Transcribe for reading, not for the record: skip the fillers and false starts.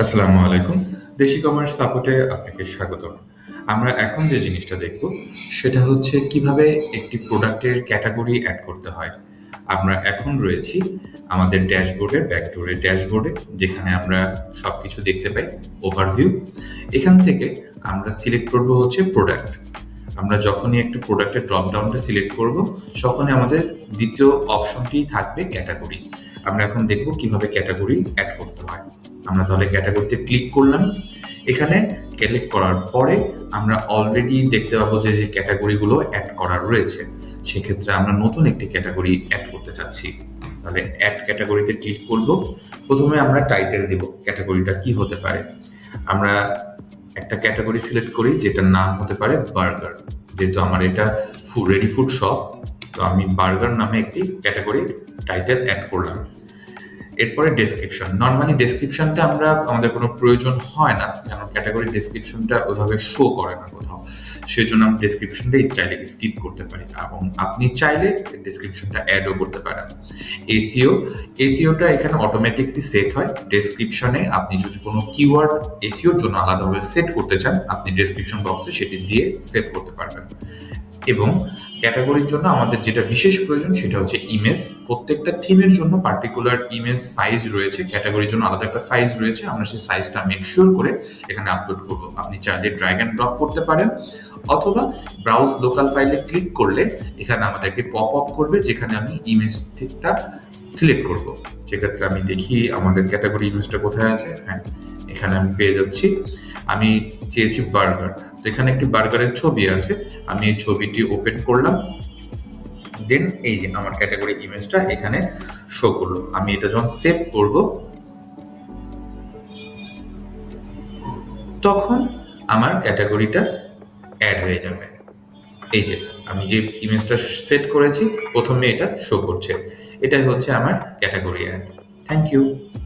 আসসালামু আলাইকুম। দেশি কমার্স সাপোর্টে আপনাকে স্বাগতম। আমরা এখন যে জিনিসটা দেখব সেটা হচ্ছে কিভাবে একটি প্রোডাক্টের ক্যাটাগরি অ্যাড করতে হয়। আমরা এখন রয়েছি আমাদের ড্যাশবোর্ডের ব্যাকডোরে ড্যাশবোর্ডে, যেখানে আমরা সবকিছু দেখতে পাই ওভারভিউ। এখান থেকে আমরা সিলেক্ট করব হচ্ছে প্রোডাক্ট। আমরা যখনই একটি প্রোডাক্টের ড্রপ ডাউনটা সিলেক্ট করব, তখনই আমাদের দ্বিতীয় অপশনটি থাকবে ক্যাটাগরি। আমরা এখন দেখব কিভাবে ক্যাটাগরি অ্যাড করতে হয়। আমরা তাহলে ক্যাটাগরিতে ক্লিক করলাম। এখানে ক্লিক করার পরে আমরা অলরেডি দেখতে পাবো যে যে ক্যাটাগরিগুলো অ্যাড করা রয়েছে। সেক্ষেত্রে আমরা নতুন একটি ক্যাটাগরি অ্যাড করতে চাচ্ছি। তাহলে অ্যাড ক্যাটাগরিতে ক্লিক করব। প্রথমে আমরা টাইটেল দেব, ক্যাটাগরিটা কি হতে পারে। আমরা একটা ক্যাটাগরি সিলেক্ট করি যেটার নাম হতে পারে বার্গার। যেহেতু আমার এটা রেডি ফুড শপ, তো আমি বার্গার নামে একটি ক্যাটাগরি টাইটেল অ্যাড করলাম। এরপরে ডেসক্রিপশন। নর্মালি ডেসক্রিপশনটা আমাদের কোনো প্রয়োজন হয় না, কারণ ক্যাটাগরি ডেসক্রিপশনটা ওইভাবে শো করে না কোথাও। সেজন্য আমি ডেসক্রিপশনটা স্টাইলে স্কিপ করতে পারি, এবং আপনি চাইলে ডেসক্রিপশনটা অ্যাডও করতে পারেন। এসিও এসিওটা এখানে অটোমেটিকলি সেট হয়। ডেসক্রিপশনে আপনি যদি কোনো কিওয়ার্ড এসিওর জন্য আলাদাভাবে সেট করতে চান, আপনি ডেসক্রিপশন বক্সে সেটি দিয়ে সেট করতে পারবেন। এবং ক্যাটাগরির জন্য আমাদের যেটা বিশেষ প্রয়োজন সেটা হচ্ছে ইমেজ। প্রত্যেকটা থিমের জন্য পার্টিকুলার ইমেজ সাইজ রয়েছে, ক্যাটাগরির জন্য আলাদা একটা সাইজ রয়েছে। আমরা সেই সাইজটা মেকশিওর করে এখানে আপলোড করব। আপনি চাইলে ড্র্যাগ অ্যান্ড ড্রপ করতে পারেন, অথবা ব্রাউজ লোকাল ফাইলে ক্লিক করলে এখানে আমাদেরকে পপ আপ করবে, যেখানে আমি ইমেজ ঠিকটা সিলেক্ট করব। সেক্ষেত্রে আমি দেখি আমাদের ক্যাটাগরি ইমেজটা কোথায় আছে। হ্যাঁ, এখানে আমি পেয়ে যাচ্ছি। আমি চেয়েছি বার্গার, তো এখানে একটি বার্গারের ছবি আছে। আমি এই ছবিটি ওপেন করলাম, দেন এই যে আমার ক্যাটাগরি ইমেজটা এখানে শো করলো। আমি এটা যখন সেভ করব, তখন আমার ক্যাটাগরিটা অ্যাড হয়ে যাবে। এই যে আমি যে ইমেজটা সেট করেছি, প্রথমে এটা শো করছে। এটাই হচ্ছে আমার ক্যাটাগরি অ্যাড। Thank you.